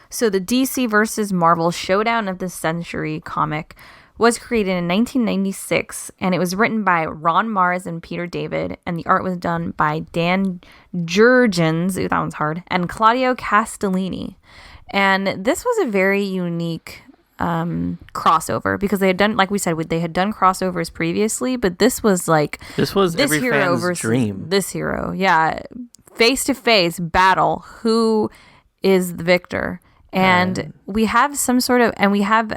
So the DC versus Marvel Showdown of the Century comic was created in 1996, and it was written by Ron Mars and Peter David, and the art was done by Dan Jurgens, ooh, that one's hard, and Claudio Castellini. And this was a very unique crossover, because they had done, like we said, they had done crossovers previously, but this was every hero fan's dream. This hero, yeah, face-to-face battle. Who is the victor? And we have some sort of, and we have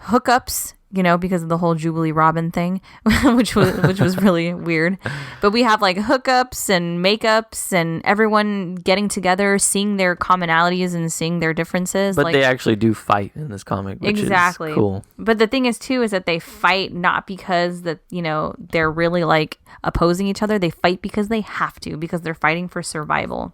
hookups, because of the whole Jubilee Robin thing, which was really weird. But we have like hookups and makeups and everyone getting together, seeing their commonalities and seeing their differences. But they actually do fight in this comic, which is cool. But the thing is too, is that they fight not because they're really like opposing each other. They fight because they have to, because they're fighting for survival.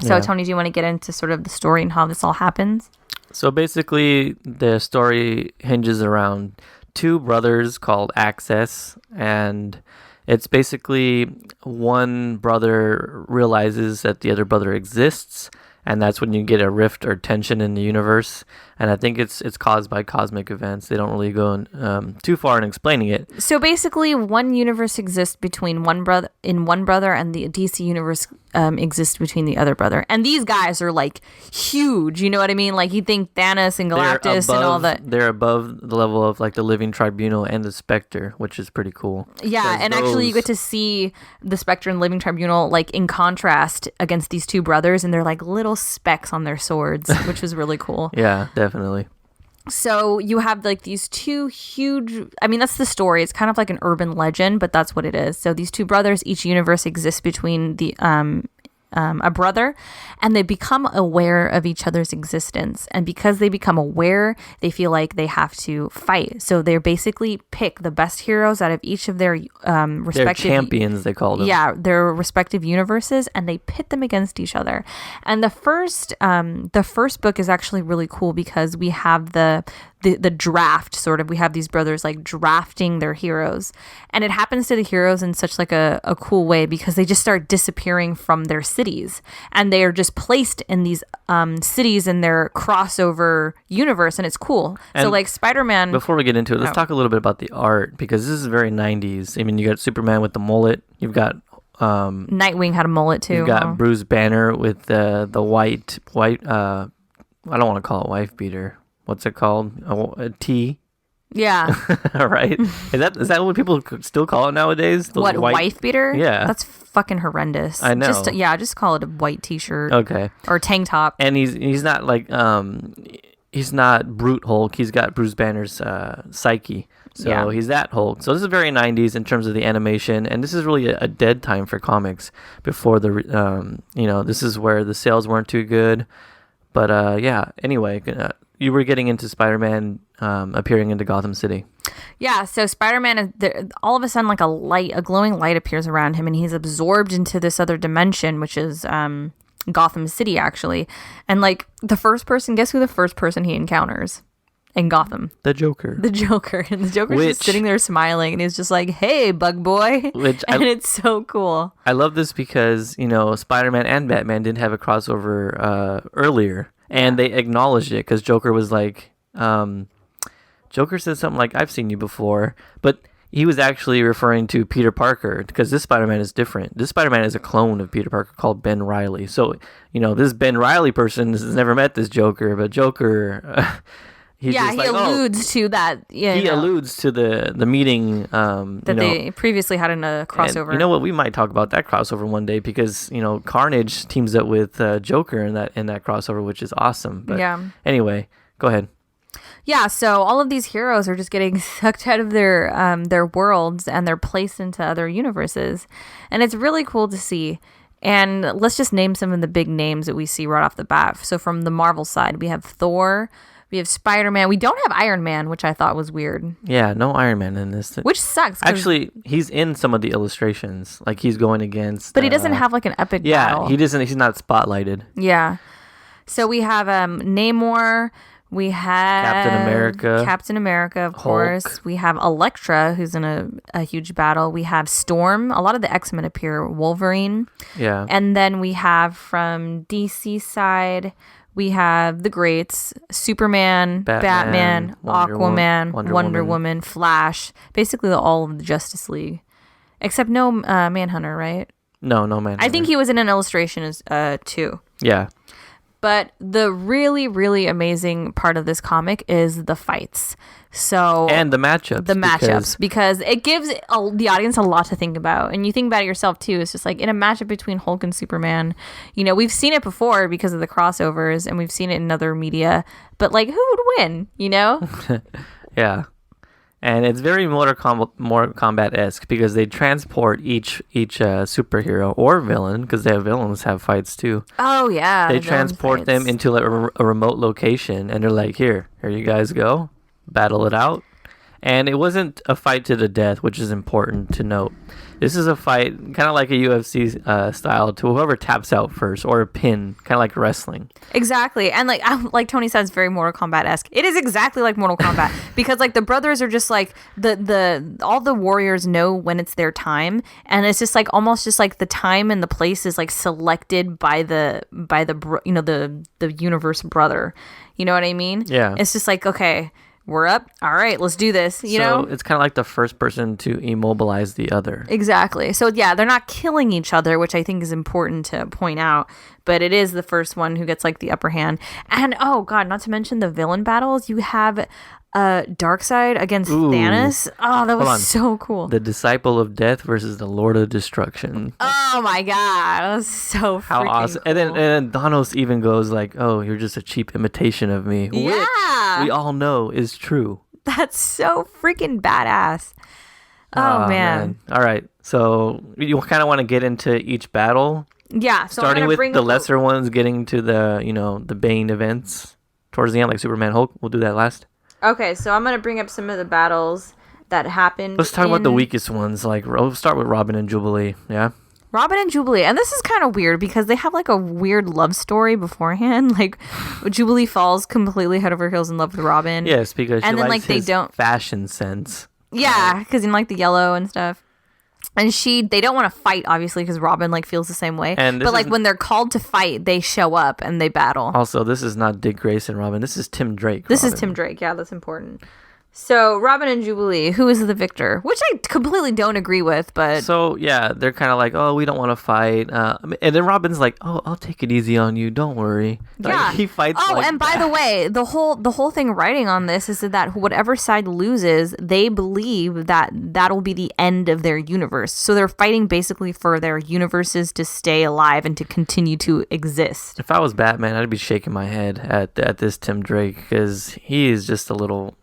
So, yeah. Tony, do you want to get into sort of the story and how this all happens? So basically, the story hinges around two brothers called Access, and it's basically one brother realizes that the other brother exists, and that's when you get a rift or tension in the universe. And I think it's caused by cosmic events. They don't really go too far in explaining it. So basically, one universe exists between one brother, and the DC universe exists between the other brother. And these guys are like huge. You know what I mean? Like you think Thanos and Galactus and all that. They're above the level of like the Living Tribunal and the Spectre, which is pretty cool. Yeah, and actually you get to see the Spectre and Living Tribunal like in contrast against these two brothers, and they're like little specks on their swords, which is really cool. Yeah, definitely. So you have like these two huge, I mean, that's the story. It's kind of like an urban legend, but that's what it is. So these two brothers, each universe exists between the a brother, and they become aware of each other's existence. And because they become aware, they feel like they have to fight. So they basically pick the best heroes out of each of their respective... They're champions, they call them. Yeah, their respective universes, and they pit them against each other. And the first book is actually really cool because we have the draft, sort of. We have these brothers like drafting their heroes, and it happens to the heroes in such like a cool way because they just start disappearing from their cities, and they are just placed in these cities in their crossover universe, and it's cool. And so like Spider-Man, before we get into it, let's talk a little bit about the art, because this is very 90s. I mean, you got Superman with the mullet, you've got Nightwing had a mullet too. You've got Bruce Banner with the white I don't want to call it wife beater. What's it called? A tee? Yeah. Right? Is that what people still call it nowadays? What, wife beater? Yeah. That's fucking horrendous. I know. Just call it a white t-shirt. Okay. Or tank top. And he's not like he's not brute Hulk. He's got Bruce Banner's psyche. So he's that Hulk. So this is very 90s in terms of the animation, and this is really a dead time for comics before this is where the sales weren't too good. But anyway, you were getting into Spider-Man appearing into Gotham City. Yeah, so Spider-Man is there, all of a sudden like a glowing light appears around him, and he's absorbed into this other dimension, which is Gotham City actually. And like guess who the first person he encounters in Gotham? The Joker. And the Joker's just sitting there smiling, and he's just like, "Hey, bug boy." It's so cool. I love this because, Spider-Man and Batman didn't have a crossover earlier. And they acknowledged it because Joker was like, Joker said something like, "I've seen you before," but he was actually referring to Peter Parker, because this Spider-Man is different. This Spider-Man is a clone of Peter Parker called Ben Reilly. So, this Ben Reilly person has never met this Joker, but Joker... he alludes to that. He alludes to the meeting that they previously had in a crossover. And you know what? We might talk about that crossover one day, because Carnage teams up with Joker in that crossover, which is awesome. But anyway, go ahead. Yeah, so all of these heroes are just getting sucked out of their worlds, and they're placed into other universes, and it's really cool to see. And let's just name some of the big names that we see right off the bat. So from the Marvel side, we have Thor. We have Spider-Man. We don't have Iron Man, which I thought was weird. Yeah, no Iron Man in this. Which sucks. Actually, he's in some of the illustrations. Like, he's going against... But he doesn't have, like, an epic battle. Yeah, he doesn't. He's not spotlighted. Yeah. So we have Namor. We have Captain America, of course. We have Elektra, who's in a huge battle. We have Storm. A lot of the X-Men appear. Wolverine. Yeah. And then we have from DC side, we have the greats: Superman, Batman, Aquaman, Wonder Woman, Flash. Basically all of the Justice League. Except no Manhunter, right? No Manhunter. I think he was in an illustration too. Yeah. But the really, really amazing part of this comic is the fights. And the matchups. Because it gives the audience a lot to think about. And you think about it yourself, too. It's just like in a matchup between Hulk and Superman, we've seen it before because of the crossovers, and we've seen it in other media. But, like, who would win, Yeah. And it's very Mortal Kombat-esque because they transport each superhero or villain, because they have villains have fights too. Oh yeah, they transport them into a remote location, and they're like, here you guys go, battle it out. And it wasn't a fight to the death, which is important to note. This is a fight kind of like a UFC style to whoever taps out first, or a pin, kind of like wrestling. Exactly. And like Tony says, very Mortal Kombat-esque. It is exactly like Mortal Kombat because like the brothers are just like all the warriors know when it's their time, and it's just like almost just like the time and the place is like selected by the universe brother. You know what I mean? Yeah. It's just like, okay, we're up. All right, let's do this. You know? It's kind of like the first person to immobilize the other. Exactly. So yeah, they're not killing each other, which I think is important to point out. But it is the first one who gets like the upper hand. And oh god, not to mention the villain battles. You have Darkseid against Thanos. Oh, that was so cool. The Disciple of Death versus the Lord of Destruction. Oh my god, that was so how awesome! Cool. And then Thanos even goes like, "Oh, you're just a cheap imitation of me," which we all know is true. That's so freaking badass. Oh man! All right, so you kind of want to get into each battle. Yeah, so starting with the lesser ones, getting to the Bane events towards the end, like Superman, Hulk. We'll do that last. Okay, so I'm going to bring up some of the battles that happened. Let's talk about the weakest ones. Like, we'll start with Robin and Jubilee, yeah? Robin and Jubilee. And this is kind of weird because they have, like, a weird love story beforehand. Like, Jubilee falls completely head over heels in love with Robin. Yes, because she likes his they don't fashion sense. Yeah, because in, like, the yellow and stuff. And they don't want to fight, obviously, because Robin, like, feels the same way. But, like, when they're called to fight, they show up and they battle. Also, this is not Dick Grayson Robin. This is Tim Drake This is Tim Drake. Yeah, that's important. So, Robin and Jubilee, who is the victor? Which I completely don't agree with, but... So, yeah, they're kind of like, oh, we don't want to fight. And then Robin's like, oh, I'll take it easy on you. Don't worry. Yeah. Like, he fights and by the way, the whole thing writing on this is that whatever side loses, they believe that that'll be the end of their universe. So they're fighting basically for their universes to stay alive and to continue to exist. If I was Batman, I'd be shaking my head at this Tim Drake because he is just a little...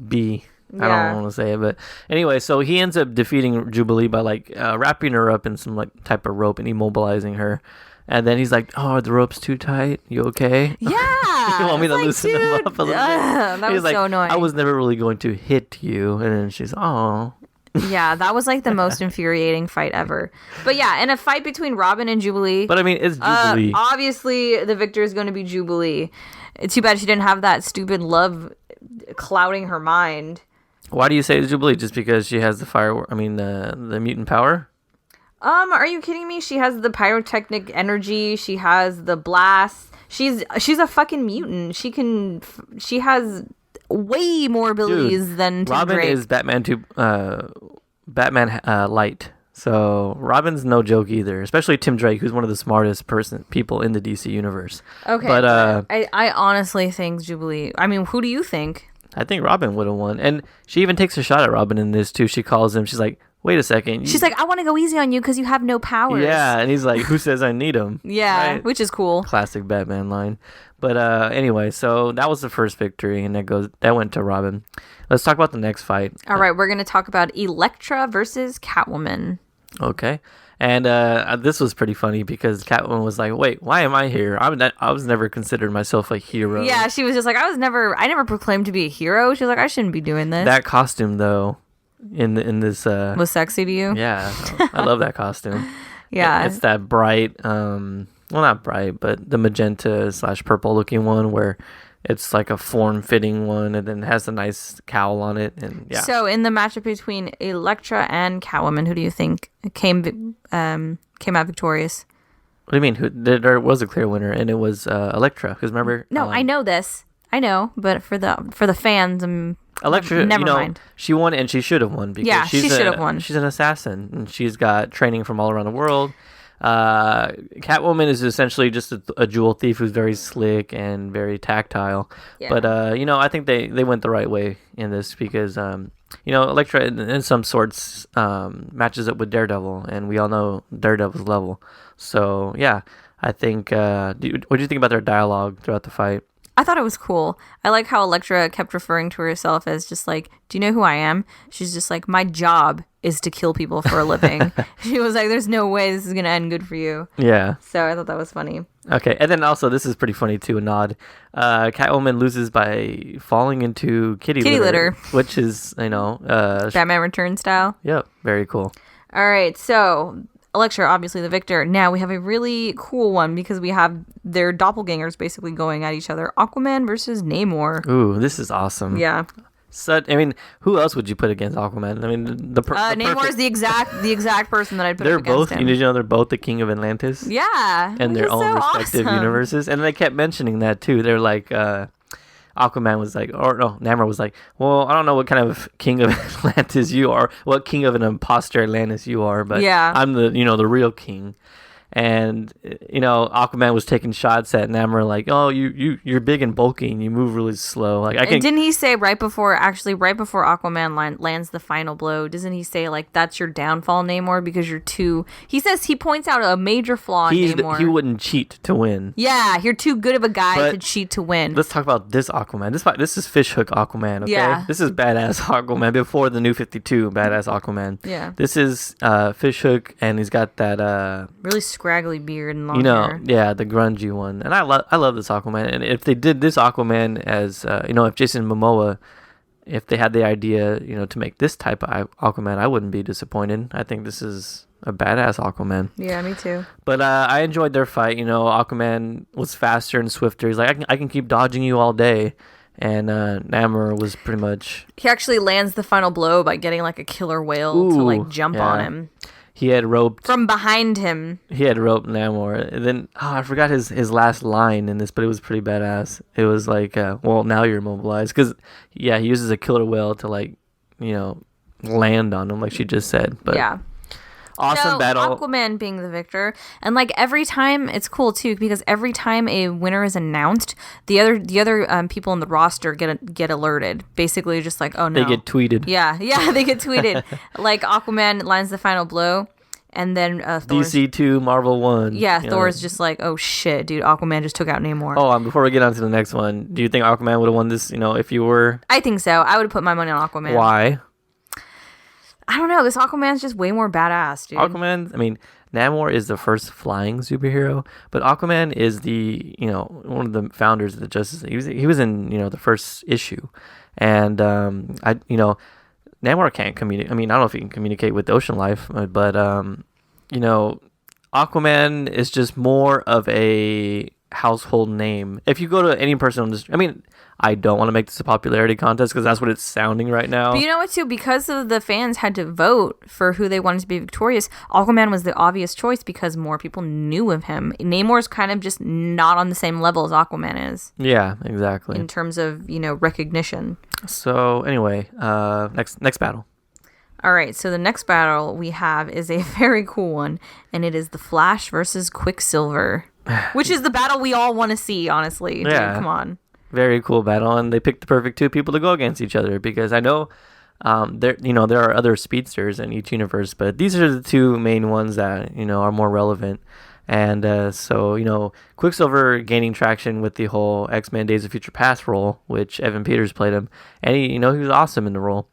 B. I don't want to say it, but anyway, so he ends up defeating Jubilee by like wrapping her up in some like type of rope and immobilizing her, and then he's like, "Oh, are the ropes too tight? You okay?" Yeah. You want me to loosen them up a little bit? That was so annoying. I was never really going to hit you, and then she's, "Oh." Yeah, that was like the most infuriating fight ever. But yeah, in a fight between Robin and Jubilee. But I mean, it's Jubilee. Obviously, the victor is going to be Jubilee. It's too bad she didn't have that stupid love clouding her mind. Why do you say it's Jubilee? Just because she has the mutant power? Are you kidding me? She has the pyrotechnic energy. She has the blast. She's a fucking mutant. She has way more abilities than Tim Robin Drake. is Batman light. So Robin's no joke either, especially Tim Drake, who's one of the smartest people in the DC universe. Okay, but I honestly think Jubilee. I mean, who do you think? I think Robin would have won, and she even takes a shot at Robin in this too. She calls him. She's like, "Wait a second." She's like, "I want to go easy on you because you have no powers." Yeah, and he's like, "Who says I need them?" Yeah, right? Which is cool. Classic Batman line. But anyway, so that was the first victory, and that went to Robin. Let's talk about the next fight. All right, we're gonna talk about Elektra versus Catwoman. Okay. And this was pretty funny because Catwoman was like, "Wait, why am I here? I was never considered myself a hero." Yeah, she was just like, I never proclaimed to be a hero. She was like, I shouldn't be doing this. That costume though, in this was sexy to you? Yeah, I love that costume. Yeah, it's that bright, well, not bright, but the magenta / purple looking one where it's like a form-fitting one, and then has a nice cowl on it, and yeah. So in the matchup between Elektra and Catwoman, who do you think came out victorious? What do you mean? There was a clear winner, and it was Elektra. Because remember? No, I know this. I know, but for the fans, Elektra, never mind. She won, and she should have won because she should have won. She's an assassin, and she's got training from all around the world. Catwoman is essentially just a jewel thief who's very slick and very tactile. Yeah. But I think they went the right way in this because Elektra in some sorts matches up with Daredevil, and we all know Daredevil's level. So yeah, I think. What do you think about their dialogue throughout the fight? I thought it was cool. I like how Elektra kept referring to herself as just like, do you know who I am? She's just like, my job is to kill people for a living. She was like, there's no way this is going to end good for you. Yeah. So I thought that was funny. Okay. And then also, this is pretty funny too, a nod. Catwoman loses by falling into kitty litter. Which is, Batman Returns style. Yep. Very cool. All right. So Elektra, obviously the victor. Now we have a really cool one because we have their doppelgangers basically going at each other. Aquaman versus Namor. Ooh, this is awesome. Yeah. Who else would you put against Aquaman? I mean, Namor is the exact person that I'd put up against him. They're both the king of Atlantis. Yeah. And their own respective universes. And they kept mentioning that too. They're like, Aquaman was like, or no, Namor was like, well, I don't know what kind of king of Atlantis you are, what king of an imposter Atlantis you are, but yeah. I'm the real king. And Aquaman was taking shots at Namor like, oh, you're big and bulky and you move really slow. Like didn't he say right before Aquaman lands the final blow? Doesn't he say like that's your downfall, Namor, because you're too? He points out a major flaw in Namor. He wouldn't cheat to win. Yeah, you're too good of a guy to cheat to win. Let's talk about this Aquaman. This is Fishhook Aquaman. Okay, yeah. This is badass Aquaman before the New 52 badass Aquaman. Yeah, this is Fishhook, and he's got that really scraggly beard and long hair. Yeah, the grungy one. And I love this Aquaman. And if they did this Aquaman as, if Jason Momoa, if they had the idea, to make this type of Aquaman, I wouldn't be disappointed. I think this is a badass Aquaman. Yeah, me too. But I enjoyed their fight. Aquaman was faster and swifter. He's like, I can keep dodging you all day. And Namor was pretty much... He actually lands the final blow by getting like a killer whale to like jump on him. He had roped... From behind him. He had roped Namor. And then, I forgot his last line in this, but it was pretty badass. It was like, well, now you're immobilized. Because, he uses a killer whale to, like, land on him, like she just said. But yeah. Awesome battle. Aquaman being the victor. And, like, every time, it's cool, too, because every time a winner is announced, the other people in the roster get alerted. Basically, just like, oh, no. They get tweeted. Yeah, they get tweeted. Like, Aquaman lands the final blow, and then DC 2, Marvel 1. Yeah, Thor's just like, oh, shit, dude, Aquaman just took out Namor. Oh, before we get on to the next one, do you think Aquaman would have won this, if you were... I think so. I would have put my money on Aquaman. Why? I don't know. This Aquaman's just way more badass, dude. Namor is the first flying superhero, but Aquaman is the, one of the founders of the Justice League. He was in, the first issue. And, Namor can't communicate. I don't know if he can communicate with ocean life, but, Aquaman is just more of a household name. If you go to any person on this, I don't want to make this a popularity contest because that's what it's sounding right now. But you know what, too? Because of the fans had to vote for who they wanted to be victorious, Aquaman was the obvious choice because more people knew of him. Namor's kind of just not on the same level as Aquaman is. Yeah, exactly. In terms of, recognition. So, anyway, next battle. All right, so the next battle we have is a very cool one, and it is the Flash versus Quicksilver, which is the battle we all want to see, honestly. Dude, come on. Very cool battle, and they picked the perfect two people to go against each other because I know there are other speedsters in each universe, but these are the two main ones that are more relevant. And so Quicksilver gaining traction with the whole X-Men Days of Future Past role, which Evan Peters played him, and he was awesome in the role.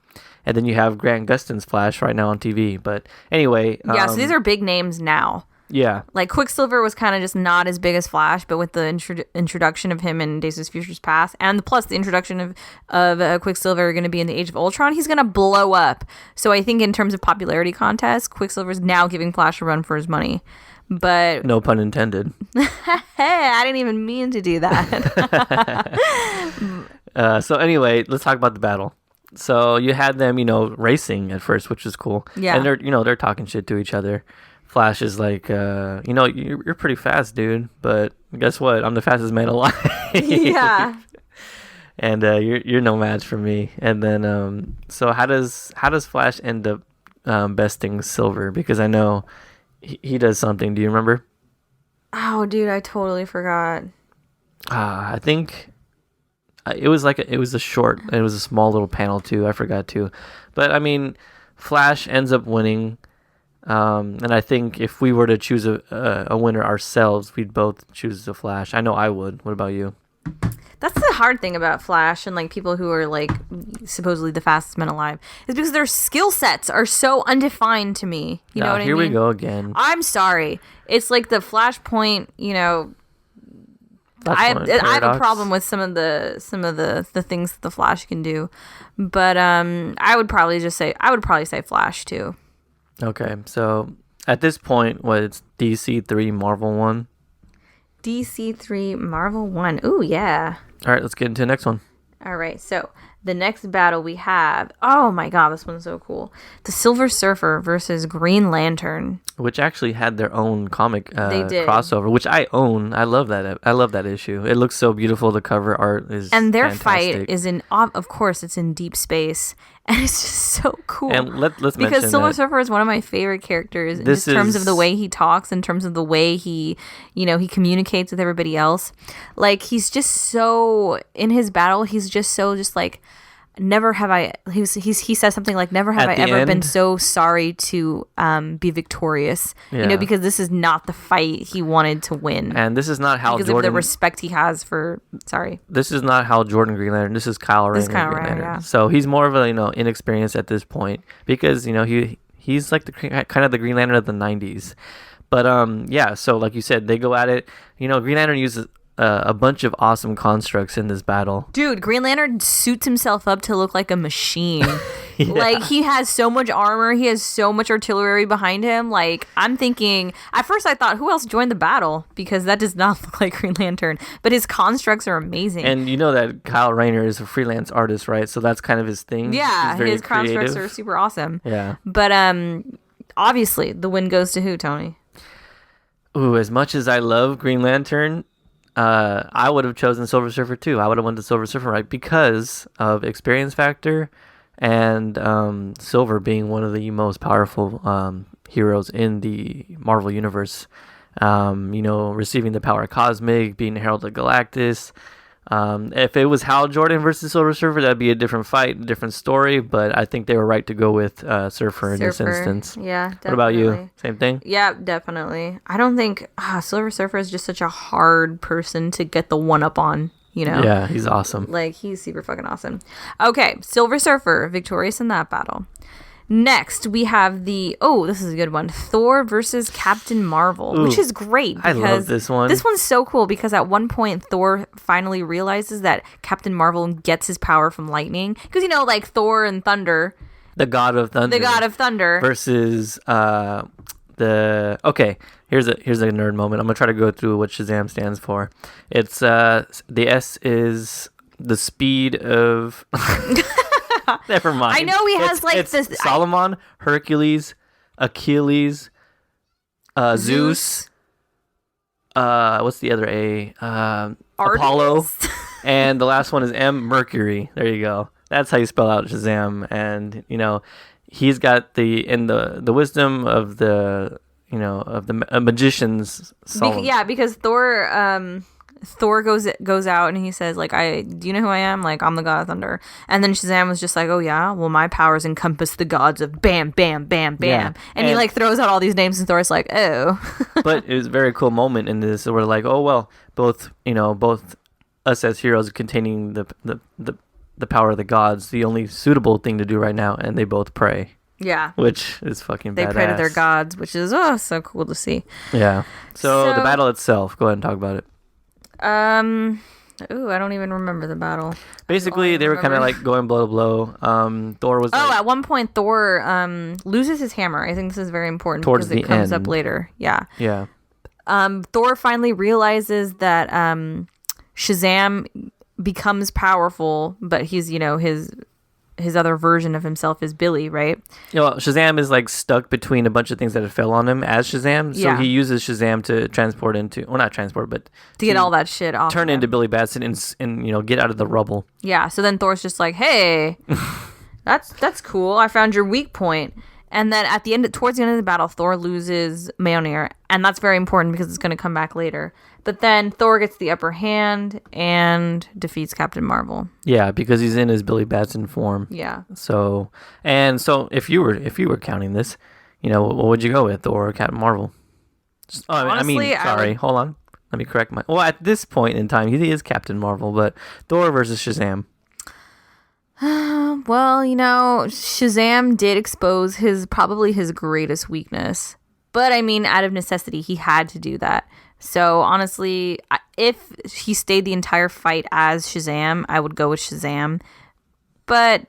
And then you have Grant Gustin's Flash right now on TV. But anyway, so these are big names now. Yeah. Like Quicksilver was kind of just not as big as Flash, but with the introduction of him in Days of Futures Past, and plus the introduction of Quicksilver going to be in the Age of Ultron, he's going to blow up. So I think in terms of popularity contest, Quicksilver's now giving Flash a run for his money. But no pun intended. Hey, I didn't even mean to do that. So anyway, let's talk about the battle. So you had them, racing at first, which was cool. Yeah. And they're talking shit to each other. Flash is like, you're pretty fast, dude. But guess what? I'm the fastest man alive. Yeah. And you're no match for me. And then, so how does Flash end up besting Silver? Because I know he does something. Do you remember? Oh, dude, I totally forgot. I think it was a small little panel too. I forgot too. But I mean, Flash ends up winning. And I think if we were to choose a winner ourselves, we'd both choose the Flash. I know I would. What about you? That's the hard thing about Flash and like people who are like supposedly the fastest men alive is because their skill sets are so undefined to me. You know what I mean? Here we go again. I'm sorry. It's like the Flashpoint, I have a problem with some of the things that the Flash can do. But I would probably say Flash too. Okay, so at this point, it's DC 3, Marvel 1? DC 3, Marvel 1. Ooh, yeah. All right, let's get into the next one. All right, so the next battle we have, oh my god, this one's so cool. The Silver Surfer versus Green Lantern. Which actually had their own comic They did. crossover, which I own. I love that issue. It looks so beautiful. The cover art is and their fantastic. fight is of course, it's in deep space, and it's just so cool. And let's mention because Silver that Surfer is one of my favorite characters in terms of the way he talks, in terms of the way he communicates with everybody else. Like he's just so in his battle. He's just so like. Never have I. He says something like, "Never have I ever been so sorry to be victorious." Yeah. Because this is not the fight he wanted to win, and this is not how because Jordan. of the respect he has for. Sorry. This is not how Jordan Green Lantern. This is Kyle Rayner. Green Lantern. Yeah. So he's more of a inexperienced at this point because he's like the kind of the Green Lantern of the '90s. But yeah. So like you said, they go at it. Green Lantern uses a bunch of awesome constructs in this battle. Dude, Green Lantern suits himself up to look like a machine. Yeah. Like, he has so much armor. He has so much artillery behind him. Like, I'm thinking... At first, I thought, who else joined the battle? Because that does not look like Green Lantern. But his constructs are amazing. And you know that Kyle Rayner is a freelance artist, right? So that's kind of his thing. Yeah, He's very his constructs creative. are super awesome. Yeah. But, obviously, the win goes to who, Tony? Ooh, as much as I love Green Lantern... I would have chosen Silver Surfer too. I would have won the Silver Surfer, right? Because of experience factor and Silver being one of the most powerful heroes in the Marvel Universe. Receiving the power of Cosmic, being Herald of Galactus. If it was Hal Jordan versus Silver Surfer, that'd be a different fight, a different story. But I think they were right to go with Surfer in this instance. Yeah, definitely. What about you? Same thing? Yeah, definitely. I don't think Silver Surfer is just such a hard person to get the one up on. Yeah, he's awesome. Like, he's super fucking awesome. Okay, Silver Surfer victorious in that battle. Next, we have this is a good one, Thor versus Captain Marvel, which is great. Because I love this one. This one's so cool because at one point, Thor finally realizes that Captain Marvel gets his power from lightning. Because, like Thor and Thunder. The God of Thunder. Versus here's a nerd moment. I'm going to try to go through what Shazam stands for. It's, the S is the speed of... Never mind. I know he has this. Solomon, Hercules, Achilles, Zeus. What's the other A? Apollo. And the last one is M, Mercury. There you go. That's how you spell out Shazam. And he's got the wisdom of the magician's Solomon. Because Thor goes out and he says, like, do you know who I am? Like, I'm the God of Thunder. And then Shazam was just like, oh yeah, well, my powers encompass the gods of bam, bam, bam, bam. Yeah. And he like throws out all these names and Thor's like, oh. But it was a very cool moment in this. We're like, oh well, both us as heroes containing the power of the gods, the only suitable thing to do right now, and they both pray. Yeah. which is fucking They badass. pray to their gods, which is so cool to see. Yeah. So the battle itself, go ahead and talk about it. I don't even remember the battle. Basically, they were kind of like going blow to blow. Thor was at one point Thor loses his hammer. I think this is very important towards because it comes up later. Yeah. Yeah. Thor finally realizes that Shazam becomes powerful, but he's, his other version of himself is Billy, right? Shazam is like stuck between a bunch of things that have fell on him as Shazam. So he uses Shazam to transport into, or not transport, but to get all that shit off. Turn into Billy Batson and get out of the rubble. Yeah. So then Thor's just like, hey, that's cool. I found your weak point. And then towards the end of the battle, Thor loses Mjolnir, and that's very important because it's going to come back later. But then Thor gets the upper hand and defeats Captain Marvel. Yeah, because he's in his Billy Batson form. Yeah. So if you were counting this, what would you go with, Thor or Captain Marvel? Honestly, hold on. Let me correct at this point in time, he is Captain Marvel, but Thor versus Shazam. Well, Shazam did expose probably his greatest weakness. But I mean, out of necessity, he had to do that. So honestly, if he stayed the entire fight as Shazam, I would go with Shazam. But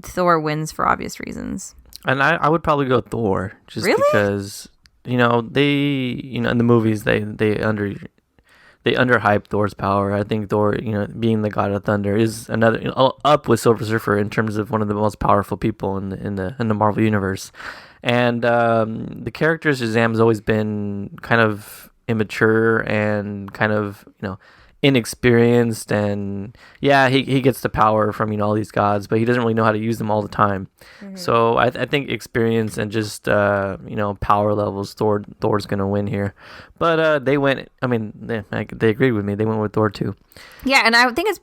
Thor wins for obvious reasons. And I would probably go Thor just because, they, in the movies, they underhype Thor's power. I think Thor, being the god of thunder, is another up with Silver Surfer in terms of one of the most powerful people in the Marvel universe. And the character Shazam has always been kind of immature and kind of inexperienced, and he gets the power from all these gods, but he doesn't really know how to use them all the time. Mm-hmm. So I think experience and just power levels, Thor's gonna win here. But they went. I mean, they agreed with me. They went with Thor too. Yeah, and I think it's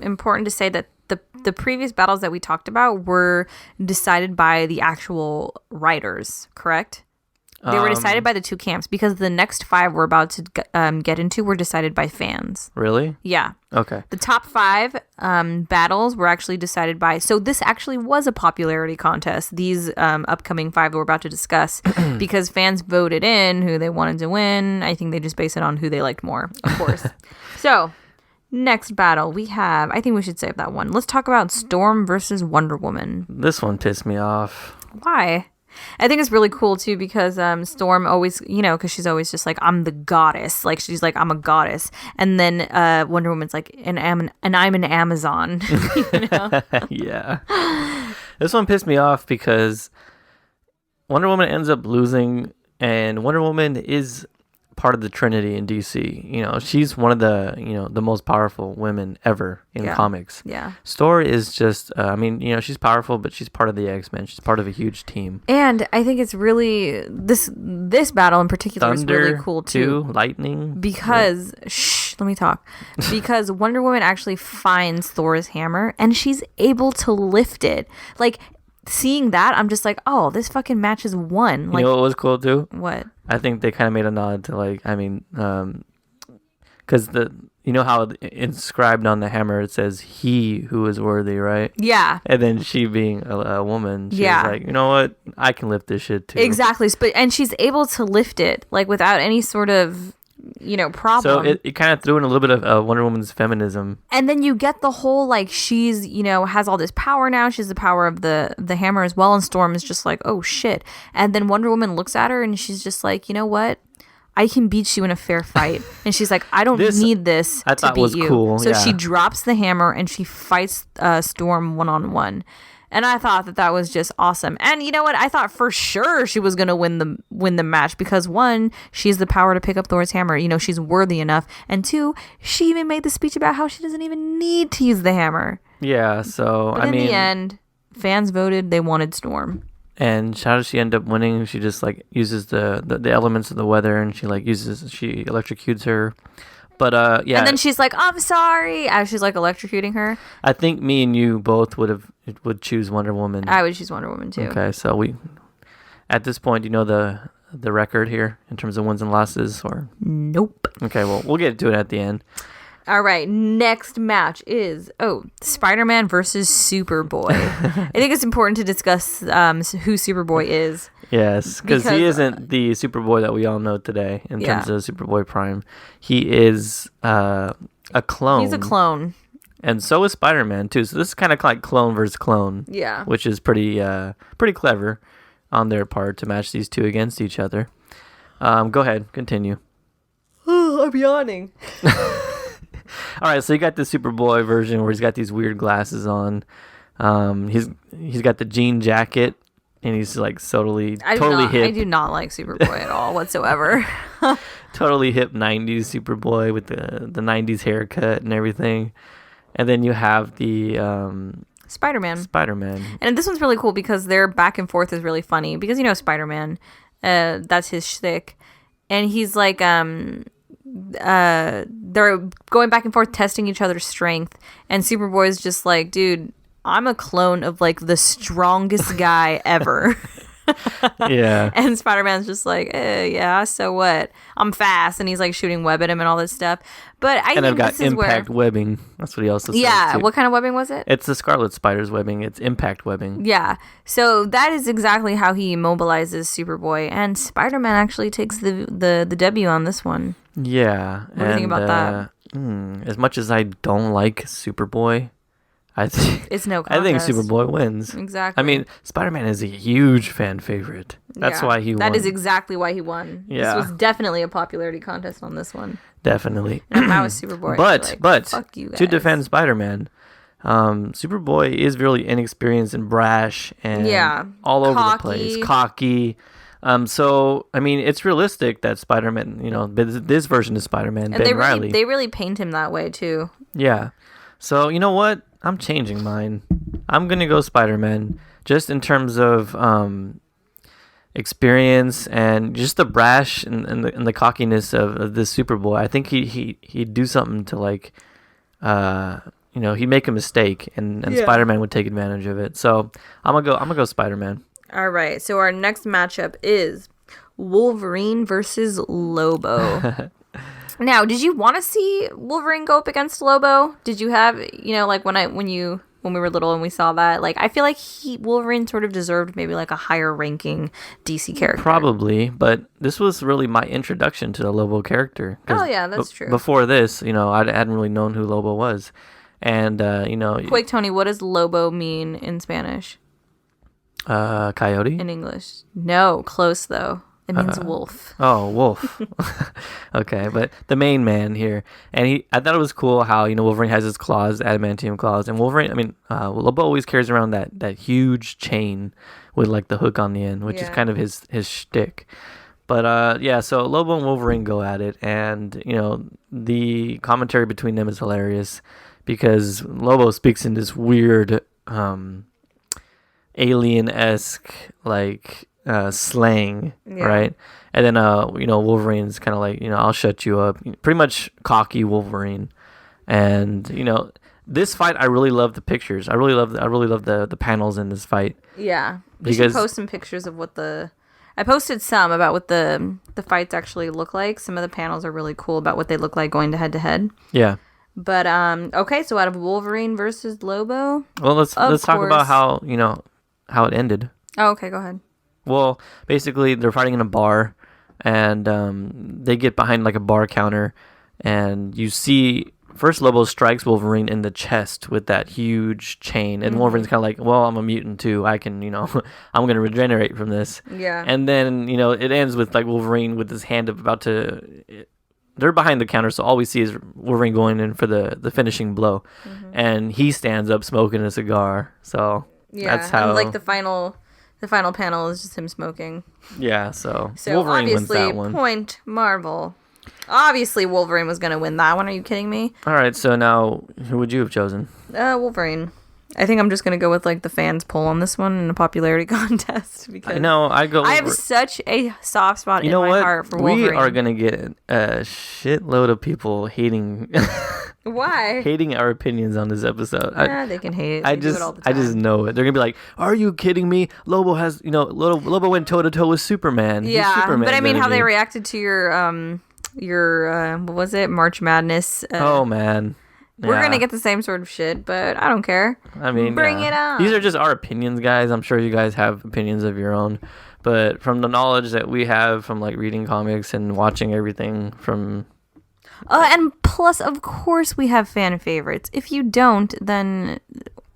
important to say that the previous battles that we talked about were decided by the actual writers, correct? They were decided by the two camps, because the next 5 we're about to get into were decided by fans. Really? Yeah. Okay. The top 5 battles were actually decided by... So this actually was a popularity contest, these upcoming 5 that we're about to discuss, because fans voted in who they wanted to win. I think they just base it on who they liked more, of course. So, next battle we have... I think we should save that one. Let's talk about Storm versus Wonder Woman. This one pissed me off. Why? I think it's really cool too because Storm always, because she's always just like, I'm the goddess. Like, she's like, I'm a goddess. And then Wonder Woman's like, and I'm an Amazon. Yeah. This one pissed me off because Wonder Woman ends up losing, and Wonder Woman is part of the Trinity in DC. She's one of the, the most powerful women ever in comics. Yeah. Storm is just, she's powerful, but she's part of the X-Men. She's part of a huge team. And I think it's really, this battle in particular is really cool too. Lightning. Because, let me talk. Because Wonder Woman actually finds Thor's hammer and she's able to lift it. Like, seeing that, I'm just like, oh, this fucking match is won. Like, what was cool too? What? I think they kind of made a nod to because how inscribed on the hammer it says "He who is worthy," right? Yeah. And then she being a woman, she's like, you know what? I can lift this shit too. Exactly, and she's able to lift it like without any sort of problem. So it kind of threw in a little bit of Wonder Woman's feminism. And then you get the whole, like, she's, has all this power now. She's the power of the hammer as well. And Storm is just like, oh, shit. And then Wonder Woman looks at her and she's just like, you know what? I can beat you in a fair fight. And she's like, I don't need this I thought to beat was you. Cool. So she drops the hammer and she fights Storm one-on-one. And I thought that was just awesome. And you know what? I thought for sure she was going to win the match because, 1, she has the power to pick up Thor's hammer. She's worthy enough. And 2, she even made the speech about how she doesn't even need to use the hammer. Yeah, so, but in the end, fans voted. They wanted Storm. And how does she end up winning? She just, like, uses the elements of the weather, and she electrocutes her. But yeah. And then she's like, "I'm sorry," as she's like electrocuting her. I think me and you both would choose Wonder Woman. I would choose Wonder Woman too. Okay, so we at this point, do you know the record here in terms of wins and losses, or nope? Okay, well, we'll get to it at the end. All right, next match is Spider-Man versus Superboy. I think it's important to discuss who Superboy is. Yes, because he isn't the Superboy that we all know today in terms of Superboy Prime. He is a clone. He's a clone. And so is Spider-Man too. So this is kind of like clone versus clone. Yeah. Which is pretty clever on their part to match these two against each other. Go ahead, continue. Oh, I'm yawning. All right, so you got the Superboy version where he's got these weird glasses on. He's got the jean jacket, and he's like totally hip. I do not like Superboy at all whatsoever. Totally hip 90s Superboy with the 90s haircut and everything. And then you have the Spider-Man. And this one's really cool because their back and forth is really funny because Spider-Man, that's his shtick. And he's like they're going back and forth testing each other's strength, and Superboy's just like, dude, I'm a clone of like the strongest guy ever. Yeah. And Spider-Man's just like, yeah, so what? I'm fast, and he's like shooting web at him and all this stuff. But I think I've got this is impact webbing. That's what he also says. Yeah, too. What kind of webbing was it? It's the Scarlet Spider's webbing. It's impact webbing. Yeah. So that is exactly how he immobilizes Superboy, and Spider-Man actually takes the W on this one. Yeah. What do you think about that? As much as I don't like Superboy, it's no contest. I think Superboy wins. Exactly. I mean, Spider-Man is a huge fan favorite. That's why he won. That is exactly why he won. Yeah. This was definitely a popularity contest on this one. Definitely. And if I was Superboy, but fuck you guys. To defend Spider-Man, Superboy is really inexperienced and brash and all over the place. Cocky. So, I mean, it's realistic that Spider-Man, this version of Spider-Man, and Ben Reilly. They really paint him that way, too. Yeah. So, you know what? I'm changing mine. I'm going to go Spider-Man just in terms of experience and just the brash and the cockiness of this Superboy. I think he'd do something to like, he'd make a mistake and Spider-Man would take advantage of it. So I'm gonna go Spider-Man. All right. So our next matchup is Wolverine versus Lobo. Now, did you want to see Wolverine go up against Lobo? Did you have, like when we were little and we saw that, like, I feel like Wolverine sort of deserved maybe like a higher ranking DC character. Probably, but this was really my introduction to the Lobo character. Oh yeah, that's true. Before this, I hadn't really known who Lobo was. And, Quick, Tony, what does Lobo mean in Spanish? Coyote? In English. No, close though. It means wolf. Oh, wolf. Okay, but the main man here, and I thought it was cool how Wolverine has his claws, adamantium claws, and Wolverine. Lobo always carries around that huge chain with like the hook on the end, which is kind of his shtick. But so Lobo and Wolverine go at it, and the commentary between them is hilarious because Lobo speaks in this weird alien-esque like slang, right? And then Wolverine's kind of like, I'll shut you up, pretty much cocky Wolverine. And this fight, I really love the pictures. I really love the panels in this fight. Yeah, we should post some pictures of I posted some about what the fights actually look like. Some of the panels are really cool about what they look like going head to head. Yeah. But okay, so out of Wolverine versus Lobo, well, let's talk about how it ended. Oh, okay, go ahead. Well, basically, they're fighting in a bar, and they get behind like a bar counter, and you see first Lobo strikes Wolverine in the chest with that huge chain, and Wolverine's kind of like, well, I'm a mutant too. I can, I'm going to regenerate from this. Yeah. And then, it ends with like Wolverine with his hand about to... They're behind the counter, so all we see is Wolverine going in for the finishing blow. Mm-hmm. And he stands up smoking a cigar. So that's how... And like the final panel is just him smoking. Yeah, so Wolverine wins that one. Point Marvel. Obviously, Wolverine was going to win that one. Are you kidding me? All right, so now, who would you have chosen? Wolverine. I think I'm just going to go with like the fans poll on this one in a popularity contest. Because I have such a soft spot in my heart for Wolverine. We are going to get a shitload of people hating... Why? Hating our opinions on this episode. They can hate. I just know it. They're gonna be like, "Are you kidding me? Lobo has, Lobo went toe to toe with Superman." Yeah, Superman, but I mean, how they reacted to your your what was it, March Madness. Oh man. We're Yeah. going to get the same sort of shit, but I don't care. I mean, bring it on. These are just our opinions, guys. I'm sure you guys have opinions of your own. But from the knowledge that we have from like reading comics and watching everything from... And plus, of course, we have fan favorites. If you don't, then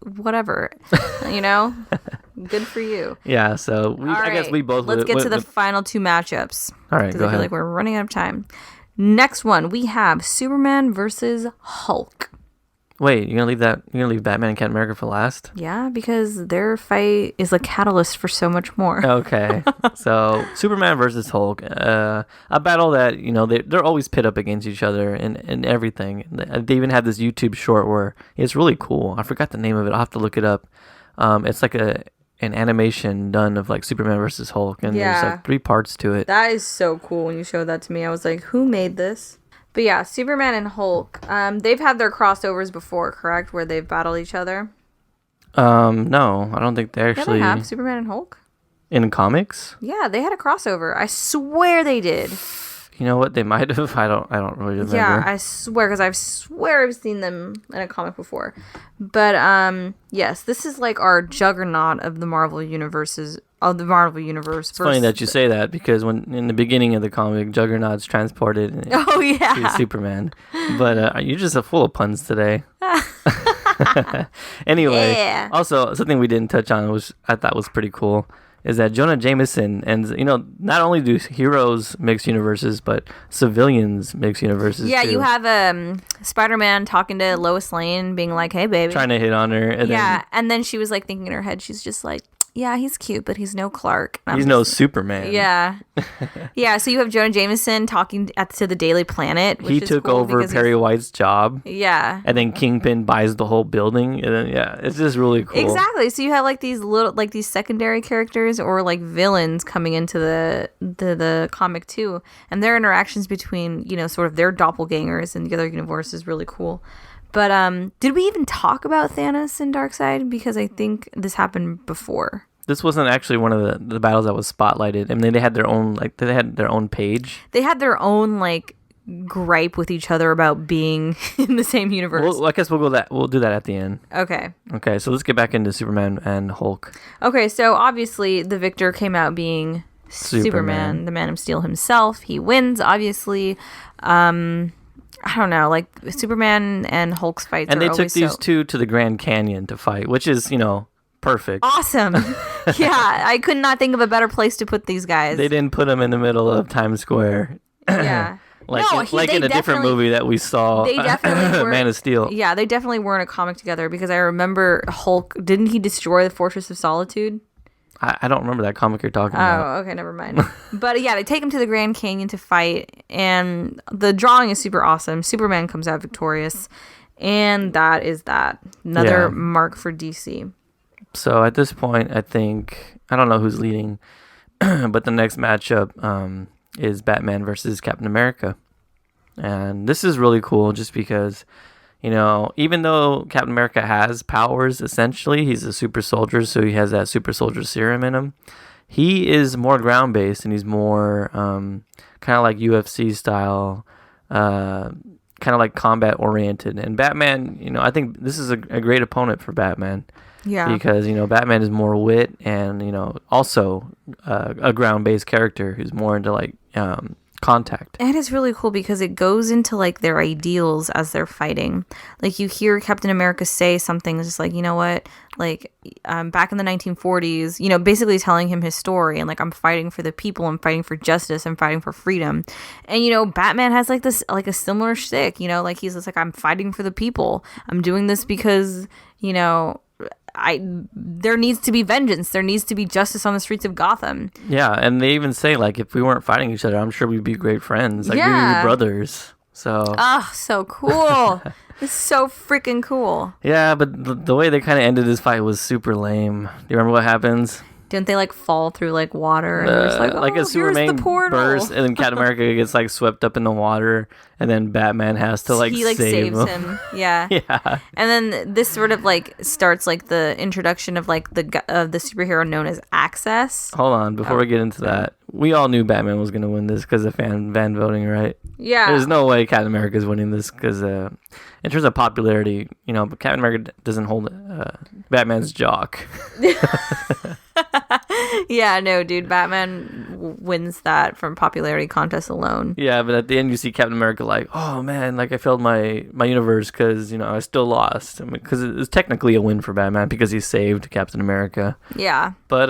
whatever. You know? Good for you. Yeah, so I guess we both... Let's get to the final two matchups. All right, go I feel ahead. like we're running out of time. Next one, we have Superman versus Hulk. Wait, you're gonna leave Batman and Captain America for last? Yeah, because their fight is a catalyst for so much more. Okay, so Superman versus Hulk, a battle that they're always pit up against each other and everything. They even have this YouTube short where it's really cool. I forgot the name of it. I'll have to look it up. It's like an animation done of like Superman versus Hulk, and there's like 3 parts to it. That is so cool. When you showed that to me, I was like, who made this? But yeah, Superman and Hulk, they've had their crossovers before, correct? Where they've battled each other? No, I don't think they actually... Yeah, they have Superman and Hulk? In comics? Yeah, they had a crossover. I swear they did. You know what? They might have. I don't really remember. Yeah, I swear, because I've seen them in a comic before. But yes, this is like our juggernaut of the Marvel universes. Of the Marvel universe. It's funny that you say that, because when in the beginning of the comic, Juggernaut's transported to Superman. But you're just full of puns today. Anyway, also something we didn't touch on, which I thought was pretty cool, is that Jonah Jameson, and not only do heroes mix universes, but civilians mix universes. Yeah, too. you have Spider-Man talking to Lois Lane, being like, "Hey, baby," trying to hit on her. And then she was like thinking in her head, she's just like, yeah, he's cute, but he's no Clark. He's no Superman. Yeah. Yeah, so you have Jonah Jameson talking to the Daily Planet. Which he is took cool over Perry White's job. Yeah. And then Kingpin buys the whole building. And then, it's just really cool. Exactly. So you have like these these secondary characters or like villains coming into the comic too. And their interactions between, sort of their doppelgangers and the other universe is really cool. But did we even talk about Thanos and Darkseid? Because I think this happened before. This wasn't actually one of the battles that was spotlighted. I mean, they had their own page. They had their own gripe with each other about being in the same universe. Well, I guess we'll do that at the end. Okay. Okay, so let's get back into Superman and Hulk. Okay, so obviously the victor came out being Superman, the Man of Steel himself. He wins, obviously. I don't know, Superman and Hulk's fights. And they took these two to the Grand Canyon to fight, which is, perfect. Awesome. Yeah, I could not think of a better place to put these guys. They didn't put them in the middle of Times Square. Yeah. In a different movie that we saw, they definitely were, Man of Steel. Yeah, they definitely were in a comic together, because I remember Hulk, didn't he destroy the Fortress of Solitude? I don't remember that comic you're talking about. Oh, okay, never mind. But yeah, they take him to the Grand Canyon to fight, and the drawing is super awesome. Superman comes out victorious, and that is that. Another mark for DC. So at this point, I think, I don't know who's leading, but the next matchup is Batman versus Captain America. And this is really cool just because, even though Captain America has powers, essentially, he's a super soldier, so he has that super soldier serum in him. He is more ground-based, and he's more kind of like UFC style, kind of like combat-oriented. And Batman, I think this is a great opponent for Batman. Yeah. Because, Batman is more wit and, also a ground-based character who's more into, contact. And it's really cool because it goes into, their ideals as they're fighting. You hear Captain America say something just you know what? Back in the 1940s, basically telling him his story and, I'm fighting for the people, I'm fighting for justice, I'm fighting for freedom. And, Batman has, this, a similar shtick, he's just I'm fighting for the people. I'm doing this because, there needs to be vengeance. There needs to be justice on the streets of Gotham. Yeah, and they even say if we weren't fighting each other, I'm sure we'd be great friends. We'd be brothers. So. Oh, so cool. It's so freaking cool. Yeah, but the way they kind of ended this fight was super lame. Do you remember what happens? Didn't they fall through water? And they're a Superman burst, and then Captain America gets swept up in the water, and then Batman has to he save saves him. Yeah. Yeah. And then this sort of starts the introduction of the superhero known as Access. Hold on, before we get into that, we all knew Batman was gonna win this because of fan voting, right? Yeah. There's no way Captain America is winning this because, in terms of popularity, but Captain America doesn't hold Batman's jock. Yeah, no, dude. Batman wins that from popularity contest alone. Yeah, but at the end you see Captain America like, oh man, like I failed my universe because I still lost. I mean, because it's technically a win for Batman because he saved Captain America. Yeah. But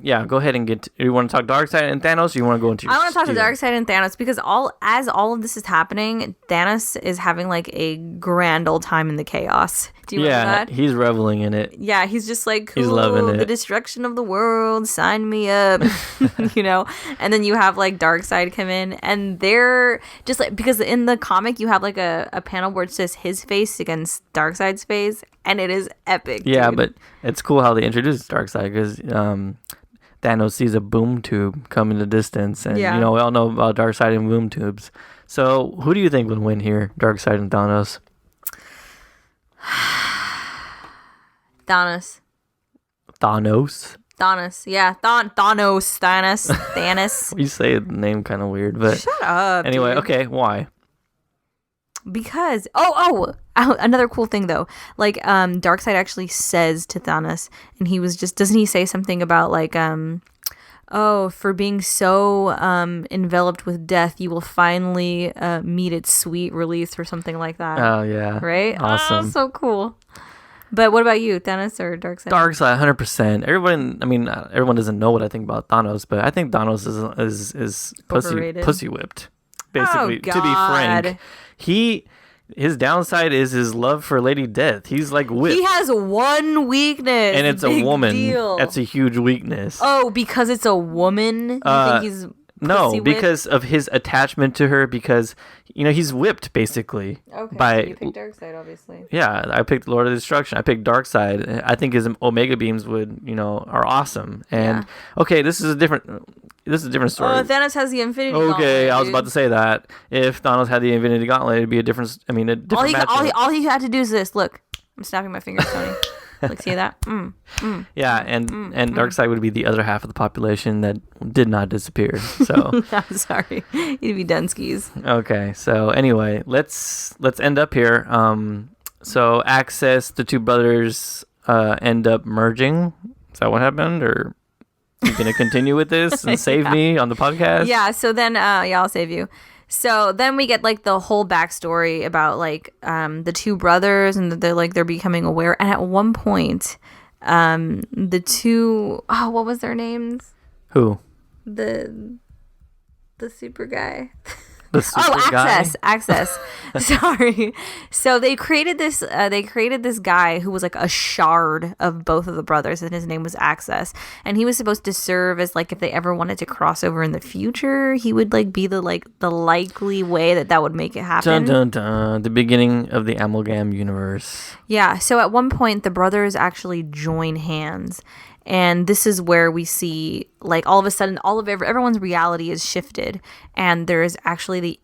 yeah, go ahead and you want to talk Darkseid and Thanos, or you want to go into? I want to talk to Darkseid and Thanos because all of this is happening, Thanos is having like a grand old time in the chaos. Do you remember that? He's reveling in it. Yeah, he's just like, cool, he's loving it. The destruction of the world, sign me up, And then you have like Darkseid come in, and they're just like, because in the comic you have like a panel where it says his face against Darkseid's face, and it is epic. Yeah, dude. but it's cool how they introduced Darkseid because Thanos sees a boom tube come in the distance, and we all know about Darkseid and boom tubes. So who do you think would win here, Darkseid and Thanos? Thanos. Yeah, Thanos. You say the name kind of weird, but shut up. Anyway, dude. okay, why? Because another cool thing though, like Darkseid actually says to Thanos, and he was just, doesn't he say something about like for being so enveloped with death, you will finally meet its sweet release, or something like that. Oh yeah, right? Awesome. So cool. But what about you, Thanos or Darkseid? Darkseid, 100%. Everyone doesn't know what I think about Thanos, but I think Thanos is pussy whipped. Basically, to be frank, his downside is his love for Lady Death. He's like whipped. He has one weakness, and it's a woman. Deal. That's a huge weakness. Oh, because it's a woman? You think he's no, because of his attachment to her, because he's whipped basically. Okay, you picked Darkseid, obviously. Yeah, I picked Lord of Destruction. I picked Darkseid. I think his Omega beams are awesome. And okay, this is a different story. Oh, Thanos has the Infinity Gauntlet. Okay, I was about to say that if Thanos had the Infinity Gauntlet, it'd be a different. Matchup. All he had to do is this. Look, I'm snapping my fingers, Tony. Like, see that? Yeah, and Darkseid would be the other half of the population that did not disappear. So I'm sorry, he'd be Dunskies. Okay, so anyway, let's end up here. So Access, the two brothers end up merging. Is that what happened, or are you gonna continue with this and save me on the podcast? Yeah. So then, I'll save you. So then we get like the whole backstory about like the two brothers, and they're becoming aware. And at one point, the two, what was their names? Who? The super guy. The super guy? Access. Sorry. So they created this guy who was like a shard of both of the brothers, and his name was Access. And he was supposed to serve as like, if they ever wanted to cross over in the future, he would like be the likely way that would make it happen. Dun dun dun. The beginning of the Amalgam Universe. Yeah. So at one point the brothers actually join hands. And this is where we see, like, all of a sudden, everyone's reality is shifted, and there is actually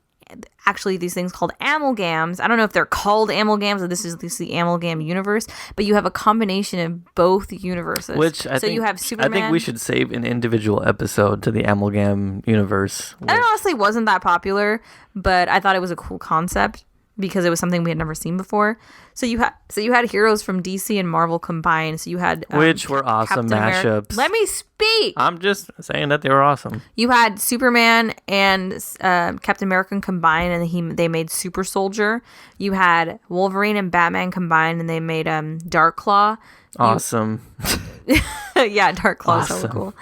these things called amalgams. I don't know if they're called amalgams, or this is the Amalgam Universe, but you have a combination of both universes. Which I think you have Superman. I think we should save an individual episode to the Amalgam Universe. It honestly wasn't that popular, but I thought it was a cool concept, because it was something we had never seen before. So you had heroes from DC and Marvel combined. So you had which were awesome mashups. Let me speak. I'm just saying that they were awesome. You had Superman and Captain America combined, and they made Super Soldier. You had Wolverine and Batman combined, and they made Darkclaw. Awesome. Yeah, Darkclaw is awesome. So cool.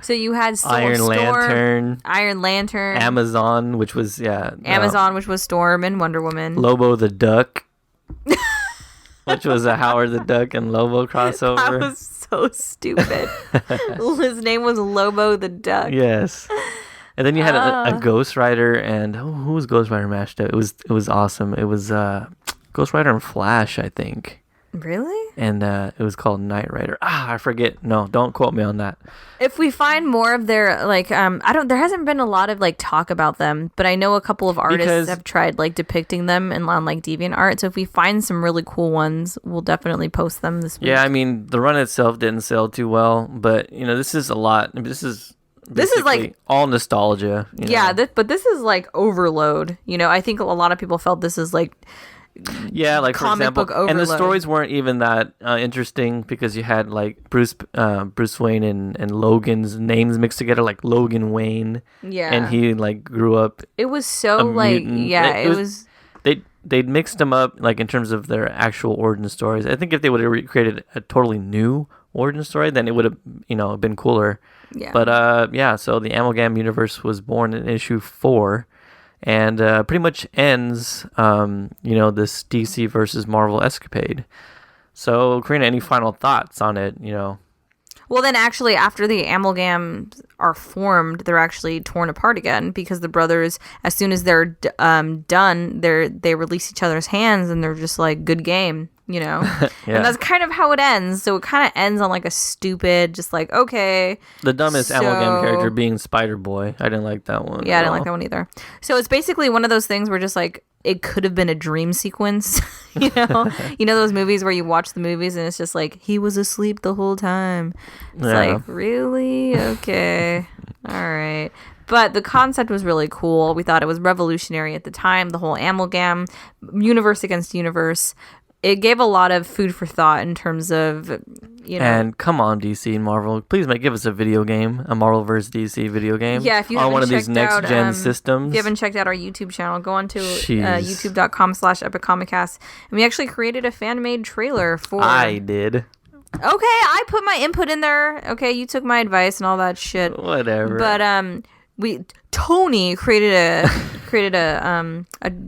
So you had Iron Lantern, Amazon, which was which was Storm and Wonder Woman, Lobo the Duck, which was a Howard the Duck and Lobo crossover. That was so stupid. His name was Lobo the Duck. Yes. And then you had a Ghost Rider, and who was Ghost Rider mashed up? It was awesome. It was Ghost Rider and Flash, I think. Really? And it was called Knight Rider. I forget. No, don't quote me on that. If we find more of their there hasn't been a lot of like talk about them, but I know a couple of artists have tried like depicting them on like DeviantArt. So if we find some really cool ones, we'll definitely post them this week. Yeah, I mean, the run itself didn't sell too well, but this is a lot. This is This is like all nostalgia. Yeah, but this is like overload. I think a lot of people felt this is like like for example, book overload. And the stories weren't even that interesting because you had like Bruce Wayne and Logan's names mixed together, like Logan Wayne. Yeah, and he like grew up. It was so like mutant. Yeah, it was. They'd mixed them up like in terms of their actual origin stories. I think if they would have created a totally new origin story, then it would have been cooler. Yeah. But so the Amalgam Universe was born in issue 4. And pretty much ends, this DC versus Marvel escapade. So, Karina, any final thoughts on it? Well, then actually, after the amalgams are formed, they're actually torn apart again because the brothers, as soon as they're done, they release each other's hands and they're just like, good game. Yeah. And that's kind of how it ends. So it kind of ends on like a stupid, just like, okay. The dumbest Amalgam character being Spider-Boy. I didn't like that one. Yeah, I didn't like that one either. So it's basically one of those things where just like, it could have been a dream sequence, those movies where you watch the movies and it's just like, he was asleep the whole time. It's like, really? Okay. All right. But the concept was really cool. We thought it was revolutionary at the time, the whole amalgam, universe against universe. It gave a lot of food for thought in terms of, And come on, DC and Marvel, please give us a video game, a Marvel vs. DC video game. Yeah, if you on one of these next gen systems. If you haven't checked out our YouTube channel, go on to youtube.com/epicomicast, and we actually created a fan made trailer for. I did. Okay, I put my input in there. Okay, you took my advice and all that shit. Whatever. But Tony created a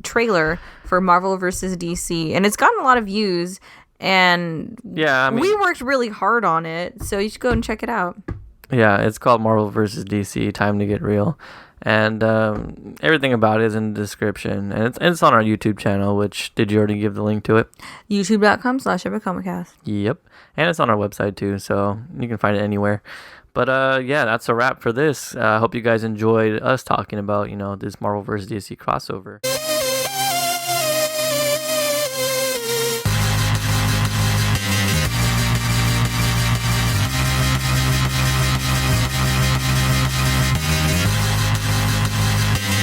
trailer for Marvel versus DC, and it's gotten a lot of views, and we worked really hard on it, so you should go and check it out. Yeah, it's called Marvel versus DC, Time to Get Real, and everything about it is in the description, and it's on our YouTube channel, which, did you already give the link to it? youtube.com/epicomicast. Yep, and it's on our website too, so you can find it anywhere. But that's a wrap for this. I hope you guys enjoyed us talking about, this Marvel vs. DC crossover.